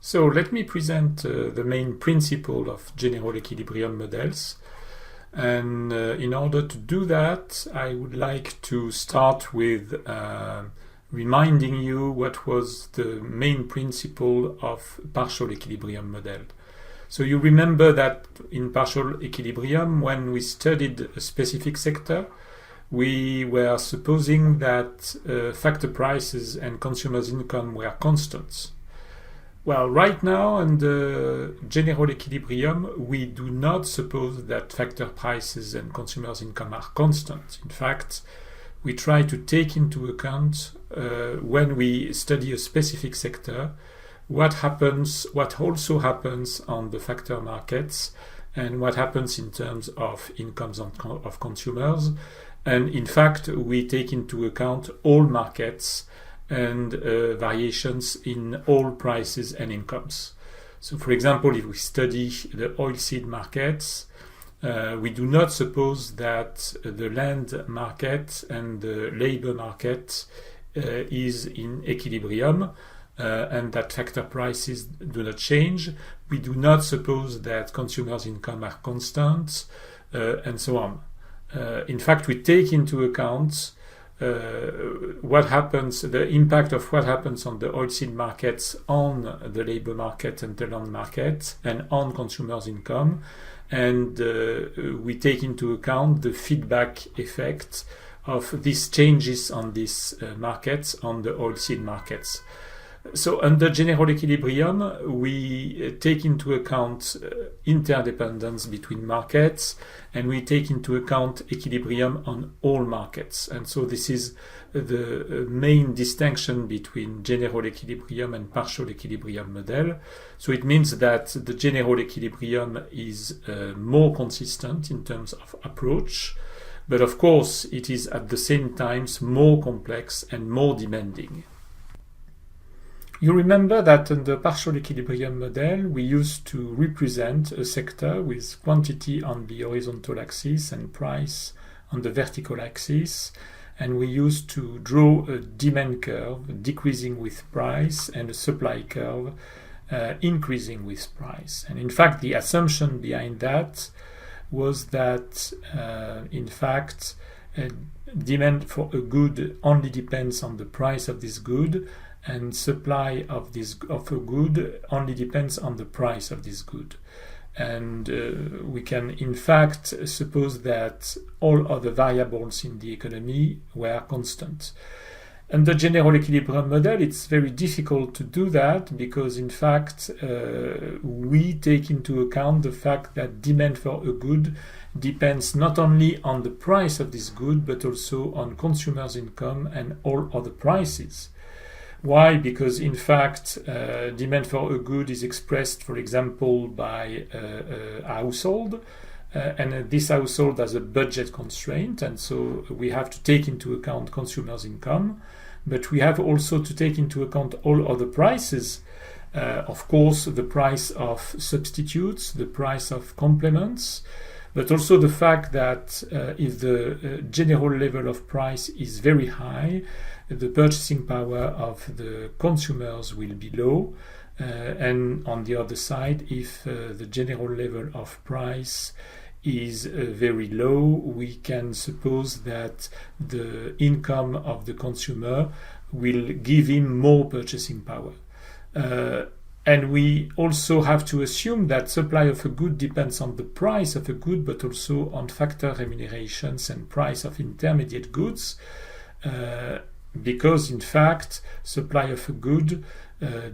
So let me present the main principle of general equilibrium models. And in order to do that, I would like to start with reminding you what was the main principle of partial equilibrium model. So you remember that in partial equilibrium, when we studied a specific sector, we were supposing that factor prices and consumers' income were constants. Well, right now, under general equilibrium, we do not suppose that factor prices and consumers' income are constant. In fact, we try to take into account, when we study a specific sector, what also happens on the factor markets and what happens in terms of incomes of consumers. And in fact, we take into account all markets and variations in all prices and incomes. So for example, if we study the oilseed markets, we do not suppose that the land market and the labor market is in equilibrium and that factor prices do not change. We do not suppose that consumers' income are constant and so on. In fact, we take into account what happens, the impact of what happens on the oilseed markets on the labor market and the land market and on consumers' income. And we take into account the feedback effect of these changes on these markets on the oilseed markets. So under general equilibrium, we take into account interdependence between markets, and we take into account equilibrium on all markets. And so this is the main distinction between general equilibrium and partial equilibrium model. So it means that the general equilibrium is more consistent in terms of approach, but of course it is at the same time more complex and more demanding. You remember that in the partial equilibrium model, we used to represent a sector with quantity on the horizontal axis and price on the vertical axis. And we used to draw a demand curve decreasing with price and a supply curve increasing with price. And in fact, the assumption behind that was that, in fact, demand for a good only depends on the price of this good, and supply of a good only depends on the price of this good. And we can in fact suppose that all other variables in the economy were constant. Under general equilibrium model, it's very difficult to do that because in fact we take into account the fact that demand for a good depends not only on the price of this good but also on consumers' income and all other prices. Why? Because in fact, demand for a good is expressed, for example, by a household, and this household has a budget constraint, and so we have to take into account consumers' income, but we have also to take into account all other prices. Of course, the price of substitutes, the price of complements, but also the fact that if the general level of price is very high, the purchasing power of the consumers will be low. And on the other side, if the general level of price is very low, we can suppose that the income of the consumer will give him more purchasing power. And we also have to assume that supply of a good depends on the price of a good, but also on factor remunerations and price of intermediate goods, because in fact, supply of a good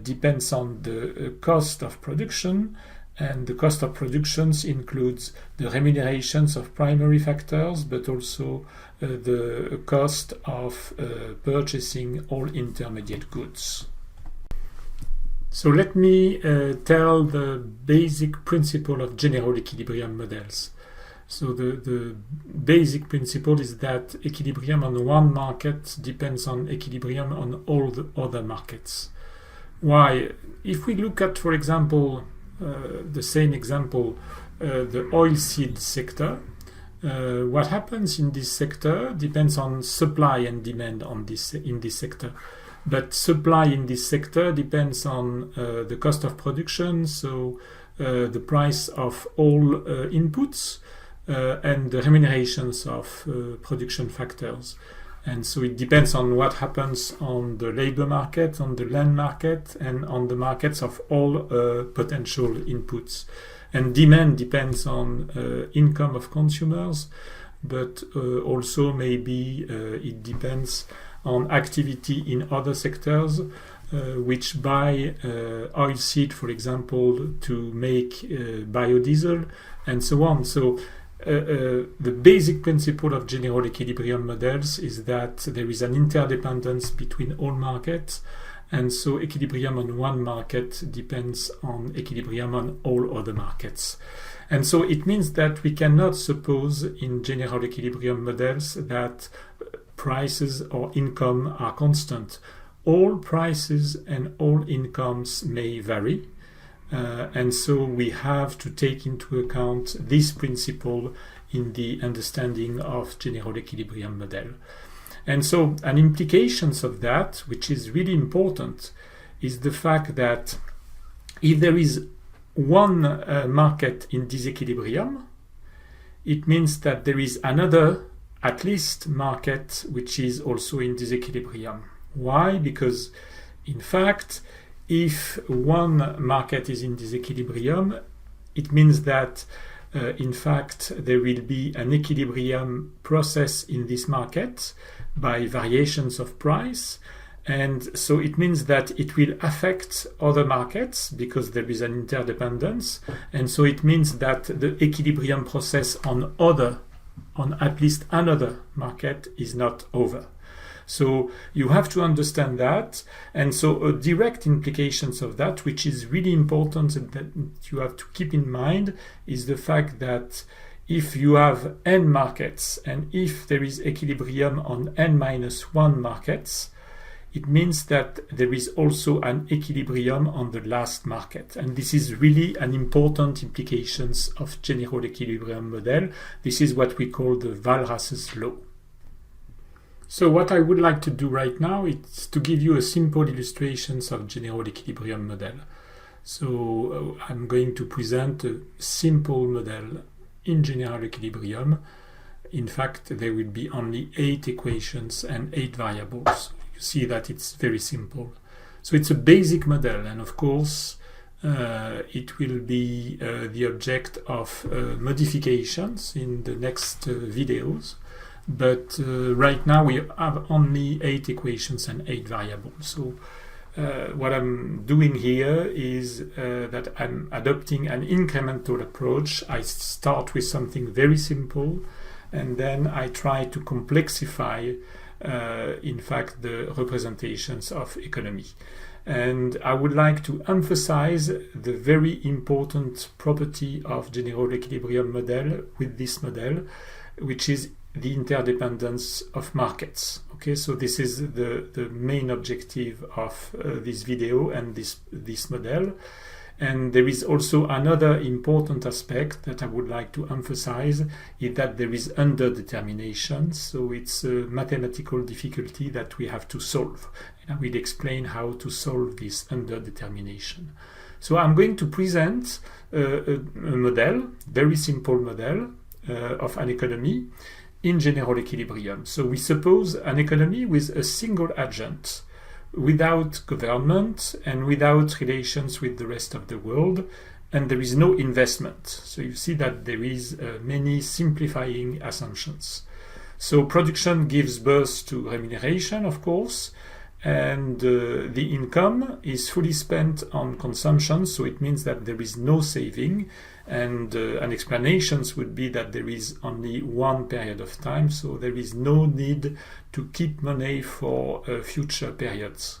depends on the cost of production, and the cost of productions includes the remunerations of primary factors, but also the cost of purchasing all intermediate goods. So let me tell the basic principle of general equilibrium models. So the basic principle is that equilibrium on one market depends on equilibrium on all the other markets. Why? If we look at, for example, the same example, the oilseed sector, what happens in this sector depends on supply and demand in this sector. But supply in this sector depends on the cost of production, so the price of all inputs and the remunerations of production factors. And so it depends on what happens on the labor market, on the land market, and on the markets of all potential inputs. And demand depends on income of consumers, but also maybe it depends on activity in other sectors which buy oilseed, for example, to make biodiesel, and so on. So the basic principle of general equilibrium models is that there is an interdependence between all markets, and so equilibrium on one market depends on equilibrium on all other markets. And so it means that we cannot suppose in general equilibrium models that prices or income are constant. All prices and all incomes may vary. And so we have to take into account this principle in the understanding of general equilibrium model. And so an implications of that, which is really important, is the fact that if there is one market in disequilibrium, it means that there is another, at least, market which is also in disequilibrium. Why? Because, in fact, if one market is in disequilibrium, it means that, in fact, there will be an equilibrium process in this market by variations of price. And so it means that it will affect other markets because there is an interdependence. And so it means that the equilibrium process on at least another market is not over. So you have to understand that. And so direct implications of that, which is really important and that you have to keep in mind, is the fact that if you have n markets and if there is equilibrium on n-1 markets, it means that there is also an equilibrium on the last market. And this is really an important implications of general equilibrium model. This is what we call the Walras's law. So what I would like to do right now is to give you a simple illustrations of general equilibrium model. So I'm going to present a simple model in general equilibrium. In fact, there will be only 8 equations and 8 variables. You see that it's very simple. So it's a basic model, and of course it will be the object of modifications in the next videos. But right now we have only 8 equations and 8 variables. So what I'm doing here is that I'm adopting an incremental approach. I start with something very simple, and then I try to complexify in fact the representations of economy. And I would like to emphasize the very important property of general equilibrium model with this model, which is the interdependence of markets. Okay, so this is the main objective of this video and this model. And there is also another important aspect that I would like to emphasize, is that there is underdetermination. So it's a mathematical difficulty that we have to solve. And I will explain how to solve this underdetermination. So I'm going to present a model, very simple model of an economy in general equilibrium. So we suppose an economy with a single agent, without government and without relations with the rest of the world, and there is no investment. So you see that there is many simplifying assumptions. So production gives birth to remuneration, of course, and the income is fully spent on consumption, so it means that there is no saving, and an explanation would be that there is only one period of time, so there is no need to keep money for future periods.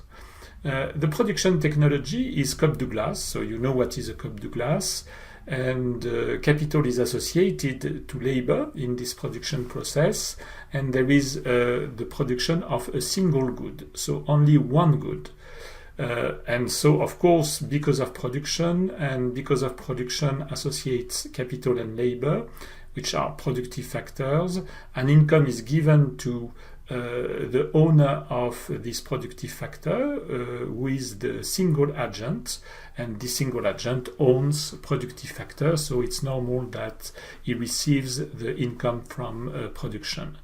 The production technology is Cobb-Douglas, so you know what is a Cobb-Douglas, and capital is associated to labor in this production process, and there is the production of a single good, so only one good. And so, of course, because of production and because of production associates capital and labor, which are productive factors. An income is given to the owner of this productive factor who is the single agent, and this single agent owns productive factor, so it's normal that he receives the income from production.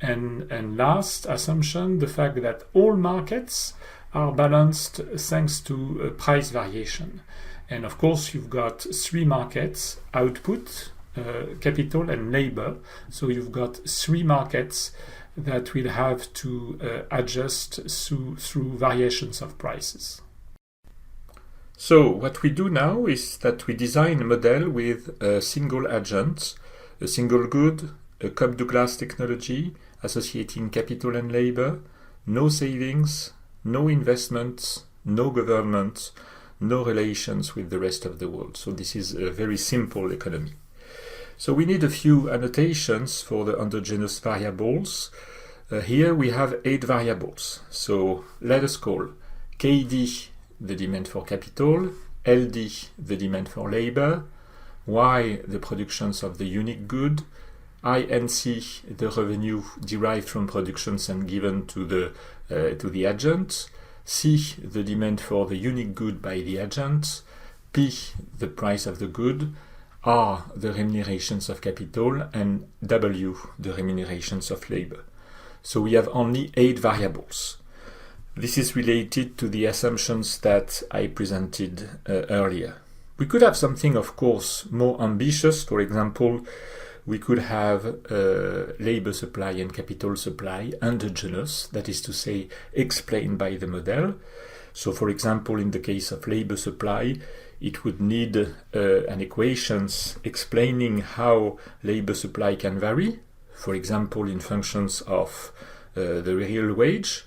And last assumption, the fact that all markets are balanced thanks to price variation. And of course, you've got three markets: output, capital, and labor. So you've got three markets that will have to adjust through variations of prices. So what we do now is that we design a model with a single agent, a single good, a Cobb-Douglas technology associating capital and labor, no savings, no investments, no government, no relations with the rest of the world. So this is a very simple economy. So we need a few annotations for the endogenous variables. Here we have 8 variables. So let us call KD the demand for capital, LD the demand for labor, Y the productions of the unique good, INC the revenue derived from productions and given to the agent, C the demand for the unique good by the agent, P the price of the good, R the remunerations of capital, and W the remunerations of labor. So we have only 8 variables. This is related to the assumptions that I presented earlier. We could have something, of course, more ambitious. For example, we could have labor supply and capital supply endogenous, that is to say, explained by the model. So, for example, in the case of labor supply, it would need an equations explaining how labor supply can vary, for example, in functions of the real wage.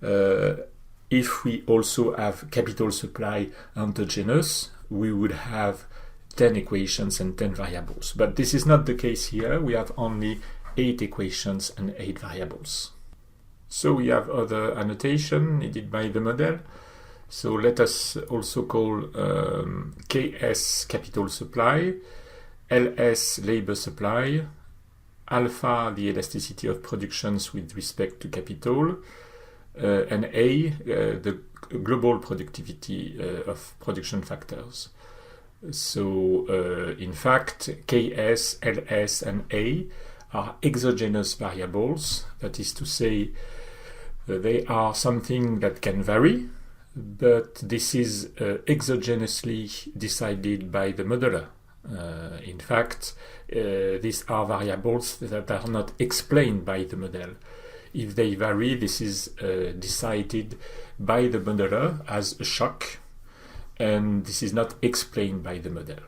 If we also have capital supply endogenous, we would have 10 equations and 10 variables. But this is not the case here. We have only 8 equations and 8 variables. So we have other annotation needed by the model. So let us also call KS capital supply, LS labor supply, alpha the elasticity of productions with respect to capital, and A the global productivity of production factors. So in fact, KS, LS, and A are exogenous variables. That is to say, they are something that can vary, but this is exogenously decided by the modeler. In fact, these are variables that are not explained by the model. If they vary, this is decided by the modeler as a shock, and this is not explained by the model.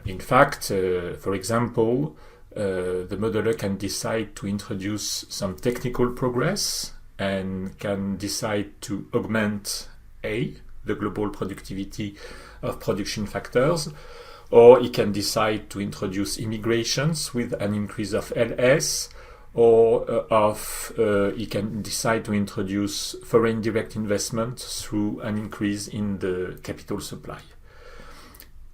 In fact, for example, the modeler can decide to introduce some technical progress and can decide to augment A, the global productivity of production factors, or he can decide to introduce immigrations with an increase of LS, or he can decide to introduce foreign direct investment through an increase in the capital supply.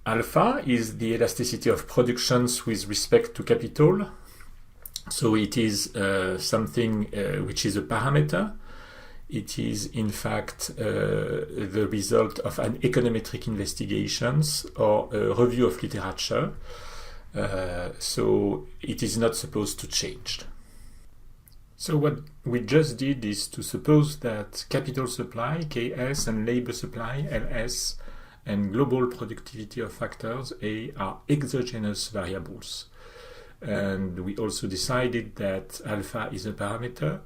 Alpha is the elasticity of productions with respect to capital. So it is something which is a parameter. It is in fact the result of an econometric investigations or a review of literature. So it is not supposed to change. So what we just did is to suppose that capital supply, KS, and labor supply, LS, and global productivity of factors, A, are exogenous variables. And we also decided that alpha is a parameter.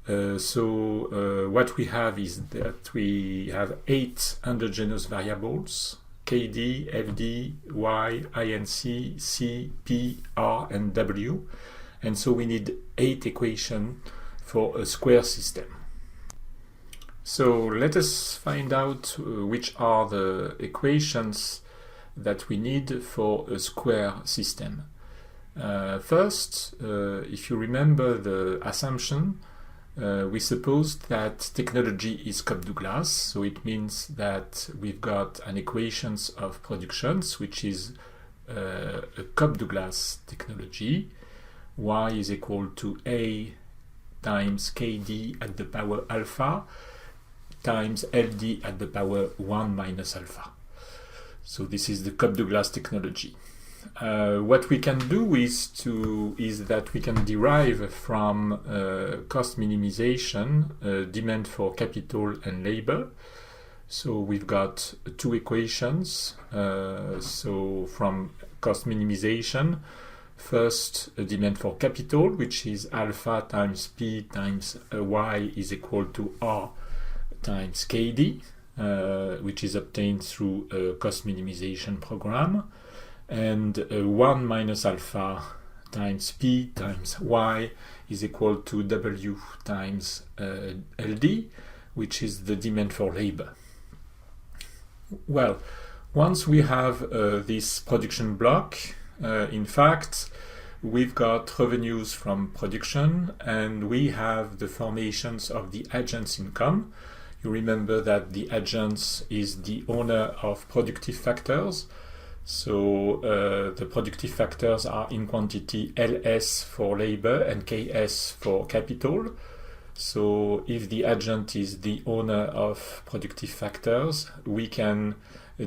So what we have is that we have 8 endogenous variables: KD, FD, Y, INC, C, P, R, and W. And so we need 8 equations for a square system. So let us find out which are the equations that we need for a square system. First, if you remember the assumption, we supposed that technology is Cobb-Douglas, so it means that we've got an equations of productions which is a Cobb-Douglas technology. Y is equal to A times KD at the power alpha times LD at the power 1 minus alpha. So this is the Cobb-Douglas technology. What we can do is that we can derive from cost minimization demand for capital and labor. So we've got two equations. So from cost minimization, first a demand for capital, which is alpha times P times Y is equal to R times KD, which is obtained through a cost minimization program. And 1 minus alpha times P times Y is equal to W times LD, which is the demand for labor. Well, once we have this production block, in fact, we've got revenues from production and we have the formations of the agent's income. You remember that the agent is the owner of productive factors. So the productive factors are in quantity LS for labor and KS for capital. So if the agent is the owner of productive factors, we can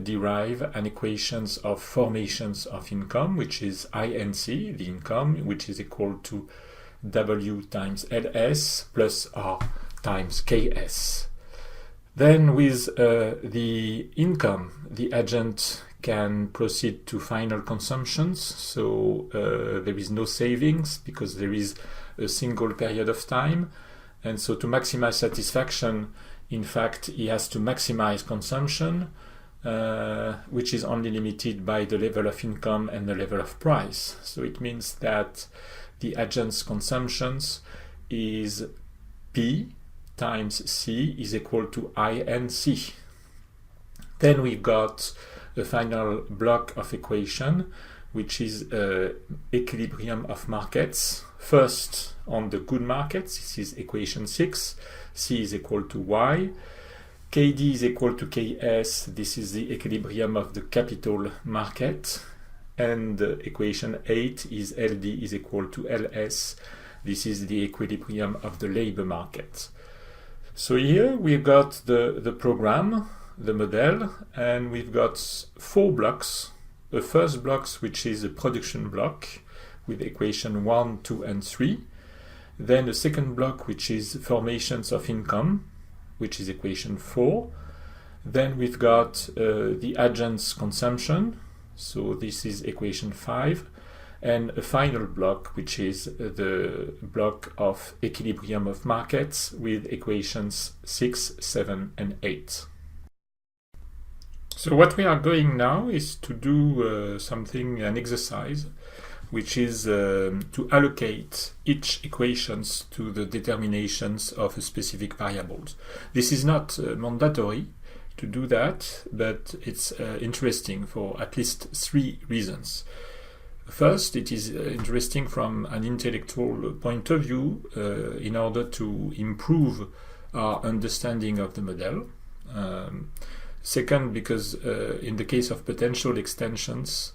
derive an equations of formations of income, which is INC, the income, which is equal to W times LS plus R times KS. Then with the income, the agent can proceed to final consumptions. So there is no savings because there is a single period of time. And so to maximize satisfaction, in fact, he has to maximize consumption, which is only limited by the level of income and the level of price. So it means that the agent's consumptions is P times C is equal to INC. Then we've got the final block of equation, which is equilibrium of markets. First, on the good markets, this is equation 6, C is equal to Y. KD is equal to KS, this is the equilibrium of the capital market. And equation 8 is LD is equal to LS, this is the equilibrium of the labor market. So here we've got the program, the model, and we've got 4 blocks. The first block, which is a production block with equation 1, 2, and 3. Then the second block, which is formations of income, which is equation 4. Then we've got the agent's consumption, so this is equation 5. And a final block, which is the block of equilibrium of markets with equations 6, 7, and 8. So what we are going now is to do an exercise, which is to allocate each equations to the determinations of a specific variables. This is not mandatory to do that, but it's interesting for at least 3 reasons. First, it is interesting from an intellectual point of view in order to improve our understanding of the model. Second, because in the case of potential extensions,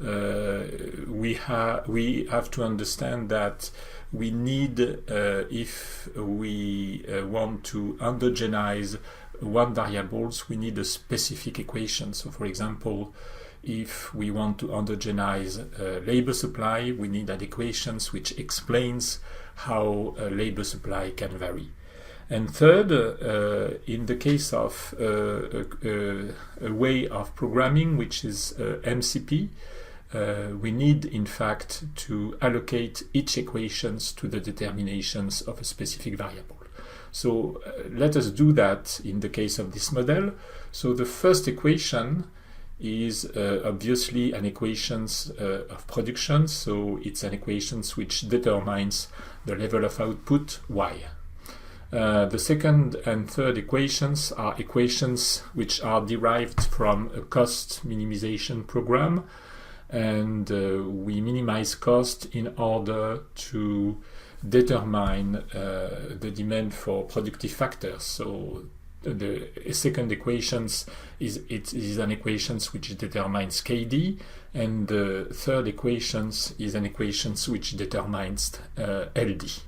we have to understand that we need, if we want to endogenize one variables, we need a specific equation. So for example, if we want to endogenize labor supply, we need an equations which explains how labor supply can vary. And third, in the case of a way of programming, which is MCP, we need, in fact, to allocate each equations to the determinations of a specific variable. So let us do that in the case of this model. So the first equation is obviously an equations of production, so it's an equations which determines the level of output Y. The second and third equations are equations which are derived from a cost minimization program, and we minimize cost in order to determine the demand for productive factors. So the second equations is an equations which determines KD, and the third equations is an equations which determines LD.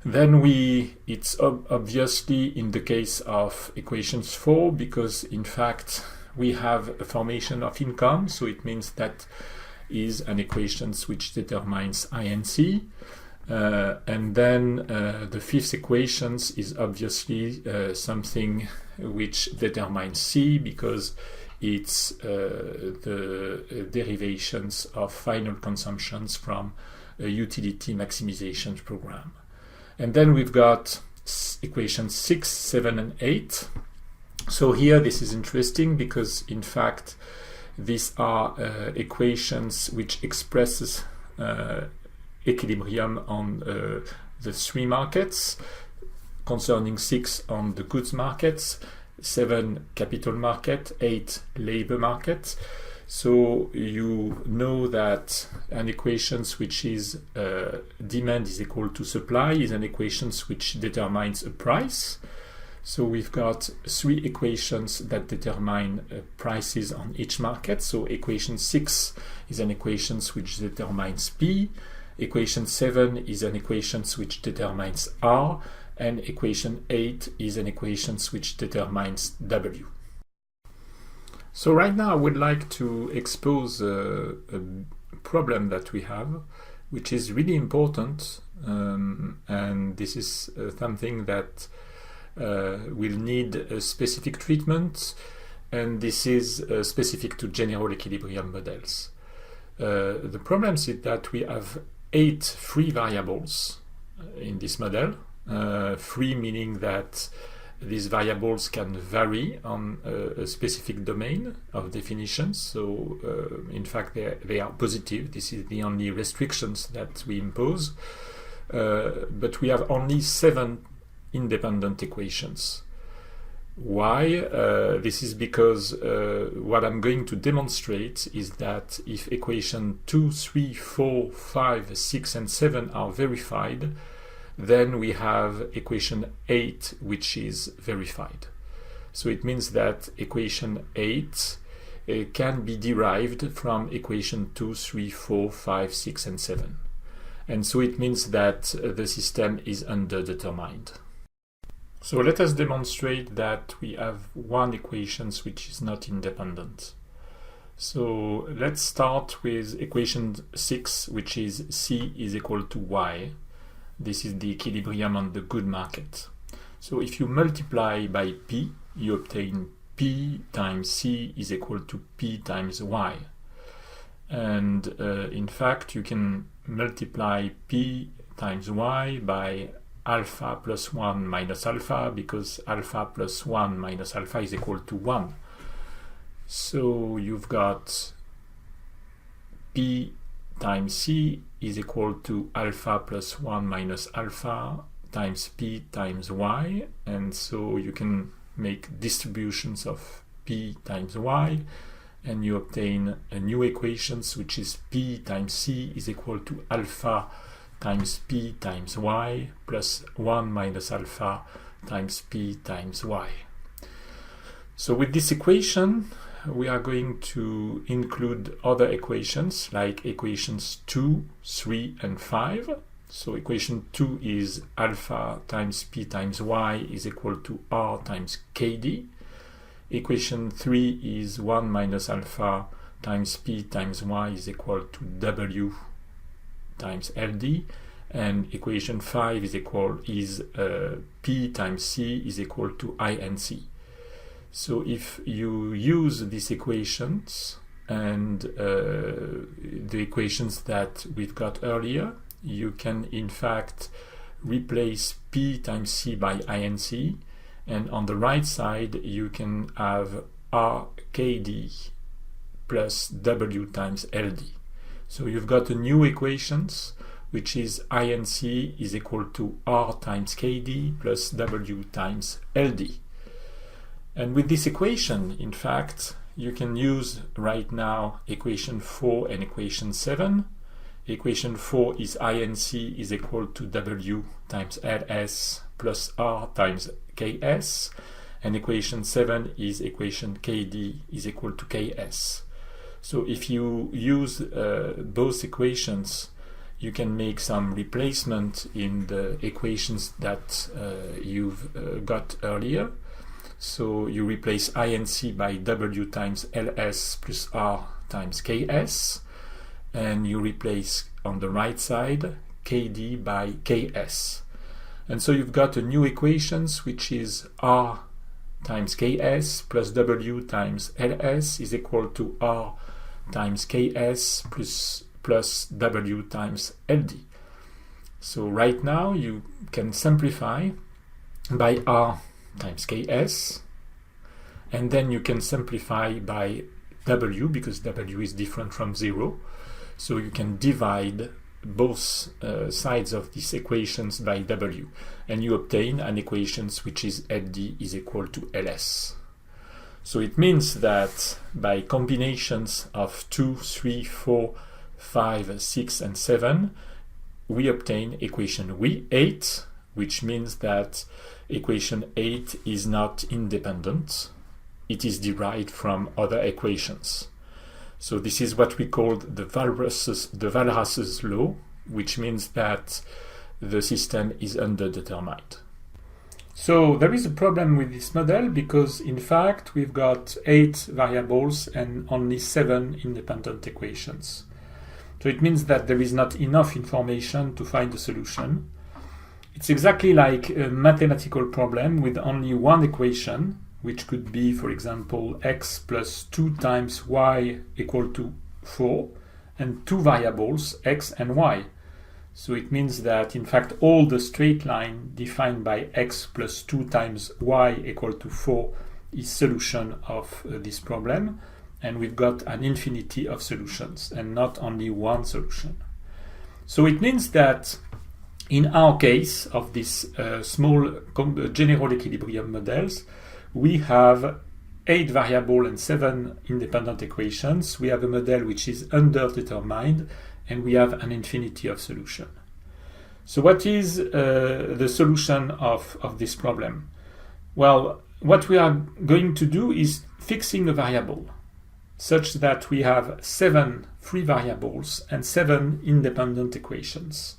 Then it's obviously in the case of equations 4, because in fact we have a formation of income, so it means that is an equations which determines INC. And then the fifth equations is obviously something which determines C, because it's the derivations of final consumptions from a utility maximization program. And then we've got equations 6, 7, and 8. So here this is interesting because in fact these are equations which expresses equilibrium on the three markets, concerning 6 on the goods markets, 7 capital market, 8 labor market. So you know that an equations which is demand is equal to supply is an equations which determines a price. So we've got 3 equations that determine prices on each market. So equation 6 is an equations which determines P. Equation 7 is an equations which determines R. And equation 8 is an equations which determines W. So right now I would like to expose a problem that we have, which is really important, and this is something that will need a specific treatment, and this is specific to general equilibrium models. The problem is that we have 8 free variables in this model, free meaning that these variables can vary on a specific domain of definitions. So in fact they are positive. This is the only restrictions that we impose, but we have only 7 independent equations. Why? This is because what I'm going to demonstrate is that if equation 2, 3, 4, 5, 6 and 7 are verified, then we have equation 8 which is verified. So it means that equation 8 can be derived from equation 2, 3, 4, 5, 6 and 7. And so it means that the system is underdetermined. So let us demonstrate that we have one equation which is not independent. So let's start with equation 6, which is C is equal to Y. This is the equilibrium on the good market. So if you multiply by P, you obtain P times C is equal to P times Y. And in fact, you can multiply P times Y by alpha plus 1 minus alpha, because alpha plus 1 minus alpha is equal to 1. So you've got P times C is equal to alpha plus 1 minus alpha times P times Y, and so you can make distributions of P times Y, and you obtain a new equations which is P times C is equal to alpha times P times Y plus 1 minus alpha times P times Y. So with this equation we are going to include other equations like equations 2, 3 and 5. So equation 2 is alpha times P times Y is equal to R times KD. Equation 3 is 1 minus alpha times P times Y is equal to W times LD, and equation 5 is P times C is equal to INC. So if you use these equations and the equations that we've got earlier, you can in fact replace P times C by INC, and on the right side you can have RKD plus W times LD. So you've got a new equations which is INC is equal to R times KD plus W times LD. And with this equation, in fact, you can use right now equation 4 and equation 7. Equation 4 is INC is equal to W times LS plus R times KS. and equation 7 is equation KD is equal to KS. So if you use both equations, you can make some replacement in the equations that you've got earlier. So you replace INC by W times LS plus R times KS, and you replace on the right side KD by KS. And so you've got a new equations which is R times KS plus W times LS is equal to R times KS plus W times LD. So right now you can simplify by R times KS, and then you can simplify by W because W is different from 0. So you can divide both sides of these equations by W, and you obtain an equation which is LD is equal to LS. So it means that by combinations of 2, 3, 4, 5, 6, and 7, we obtain equation 8, which means that equation 8 is not independent. It is derived from other equations. So this is what we call the Walras's law, which means that the system is underdetermined. So there is a problem with this model because in fact we've got 8 variables and only 7 independent equations. So it means that there is not enough information to find a solution. It's exactly like a mathematical problem with only one equation, which could be, for example, x plus 2 times y equal to 4, and 2 variables, x and y. So it means that, in fact, all the straight line defined by x plus 2 times y equal to 4 is solution of this problem, and we've got an infinity of solutions, and not only one solution. So it means that in our case of these small general equilibrium models, we have 8 variable and 7 independent equations. We have a model which is underdetermined, and we have an infinity of solution. So what is the solution of this problem? Well, what we are going to do is fixing a variable such that we have 7 free variables and 7 independent equations.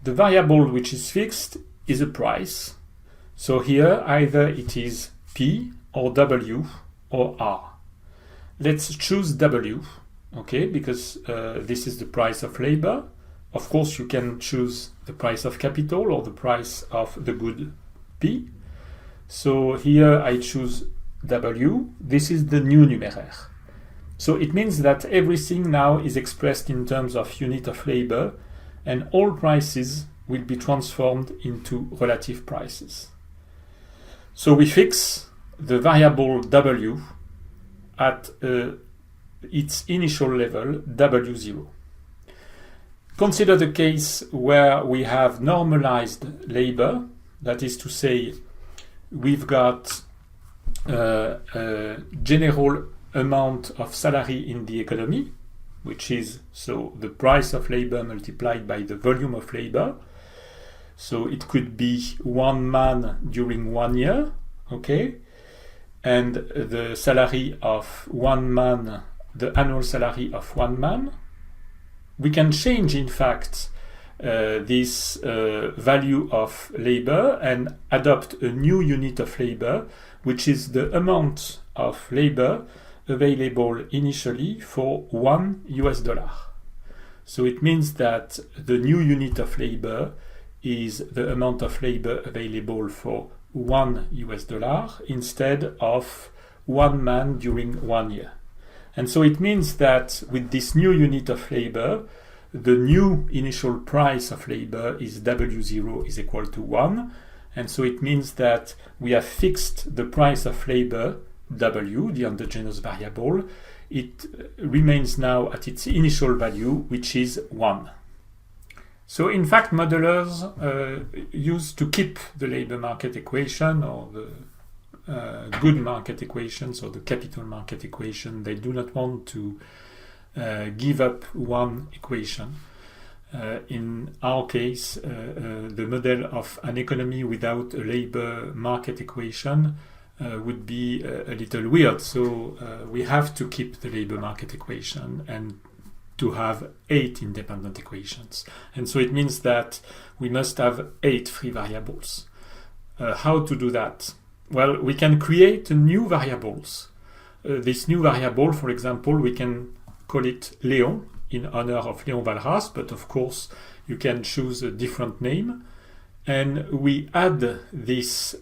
The variable which is fixed is a price. So here either it is P or W or R. Let's choose W, okay, because this is the price of labor. Of course, you can choose the price of capital or the price of the good P. So here I choose W. This is the new numeraire. So it means that everything now is expressed in terms of unit of labor, and all prices will be transformed into relative prices. So we fix the variable W at its initial level, W0. Consider the case where we have normalized labor, that is to say, we've got a general amount of salary in the economy, which is so the price of labor multiplied by the volume of labor. So it could be 1 man during 1 year, okay? And the salary of 1 man, the annual salary of 1 man. We can change, in fact, this value of labor and adopt a new unit of labor, which is the amount of labor available initially for $1. So it means that the new unit of labor is the amount of labor available for $1 instead of 1 man during 1 year. And so it means that with this new unit of labor, the new initial price of labor is W0 is equal to 1. And so it means that we have fixed the price of labor, W, the endogenous variable. It remains now at its initial value, which is 1. So in fact, modelers used to keep the labor market equation or the good market equations or the capital market equation. They do not want to give up one equation. In our case, the model of an economy without a labor market equation would be a little weird. So we have to keep the labor market equation and to have 8 independent equations. And so it means that we must have 8 free variables. How to do that? Well, we can create new variables. This new variable, for example, we can call it Léon in honor of Léon Walras, but of course you can choose a different name. And we add this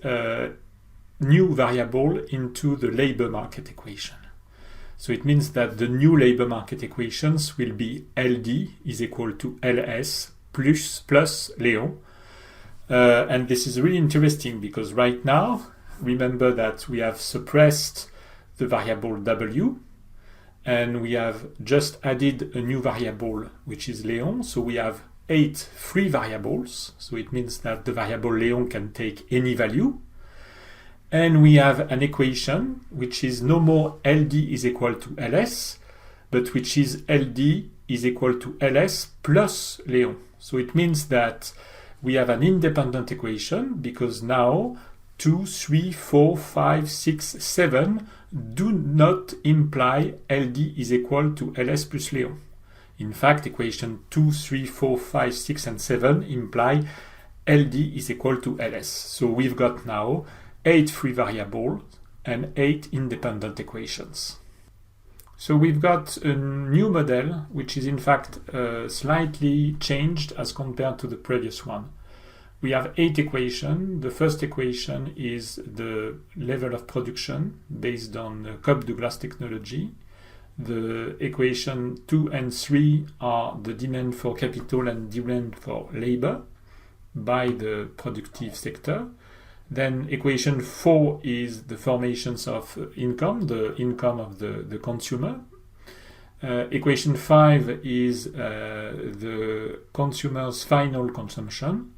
new variable into the labor market equation. So it means that the new labor market equations will be LD is equal to LS plus Léon. And this is really interesting because right now, remember that we have suppressed the variable W and we have just added a new variable which is Léon. So we have 8 free variables. So it means that the variable Léon can take any value. And we have an equation which is no more LD is equal to LS, but which is LD is equal to LS plus Léon. So it means that we have an independent equation because now 2, 3, 4, 5, 6, 7 do not imply LD is equal to LS plus Léon. In fact, equation 2, 3, 4, 5, 6, and 7 imply LD is equal to LS. So we've got now 8 free variables and 8 independent equations. So we've got a new model which is in fact slightly changed as compared to the previous one. We have 8 equations. The first equation is the level of production based on Cobb-Douglas technology. The equation 2 and 3 are the demand for capital and demand for labor by the productive sector. Then equation 4 is the formations of income, the income of the consumer. Equation 5 is the consumer's final consumption.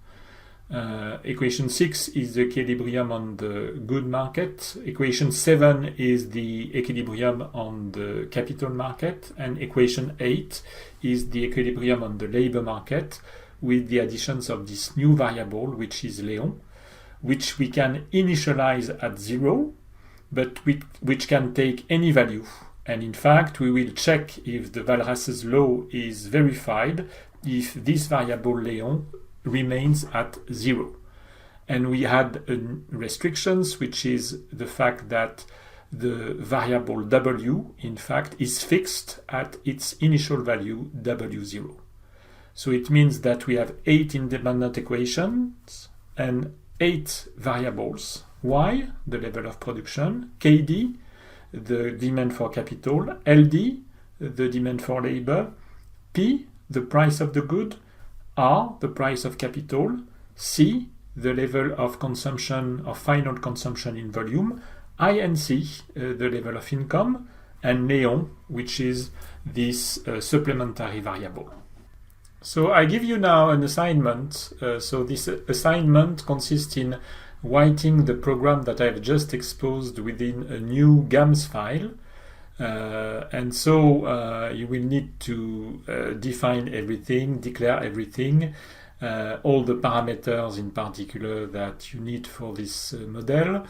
Equation 6 is the equilibrium on the good market. Equation 7 is the equilibrium on the capital market. And equation 8 is the equilibrium on the labor market with the additions of this new variable, which is Léon, which we can initialize at 0, but which can take any value. And in fact, we will check if the Walras's law is verified if this variable Léon remains at 0. And we had restrictions, which is the fact that the variable W, in fact, is fixed at its initial value W0. So it means that we have 8 independent equations and 8 variables. Y, the level of production, KD, the demand for capital, LD, the demand for labor, P, the price of the good, R, the price of capital, C, the level of consumption, of final consumption in volume, I and C, the level of income, and Léon, which is this supplementary variable. So I give you now an assignment. So this assignment consists in writing the program that I've just exposed within a new GAMS file. And so you will need to define everything, declare everything, all the parameters in particular that you need for this model.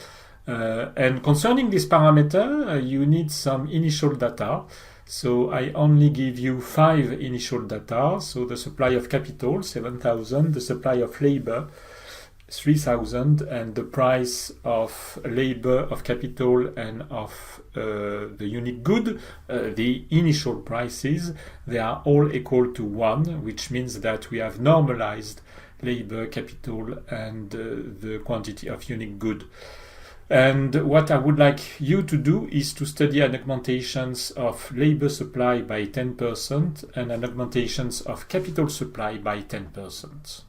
And concerning this parameter, you need some initial data. So I only give you 5 initial data. So the supply of capital, 7,000, the supply of labor, 3,000, and the price of labor, of capital, and of the unique good, the initial prices, they are all equal to 1, which means that we have normalized labor, capital, and the quantity of unique good. And what I would like you to do is to study an augmentations of labor supply by 10% and an augmentations of capital supply by 10%.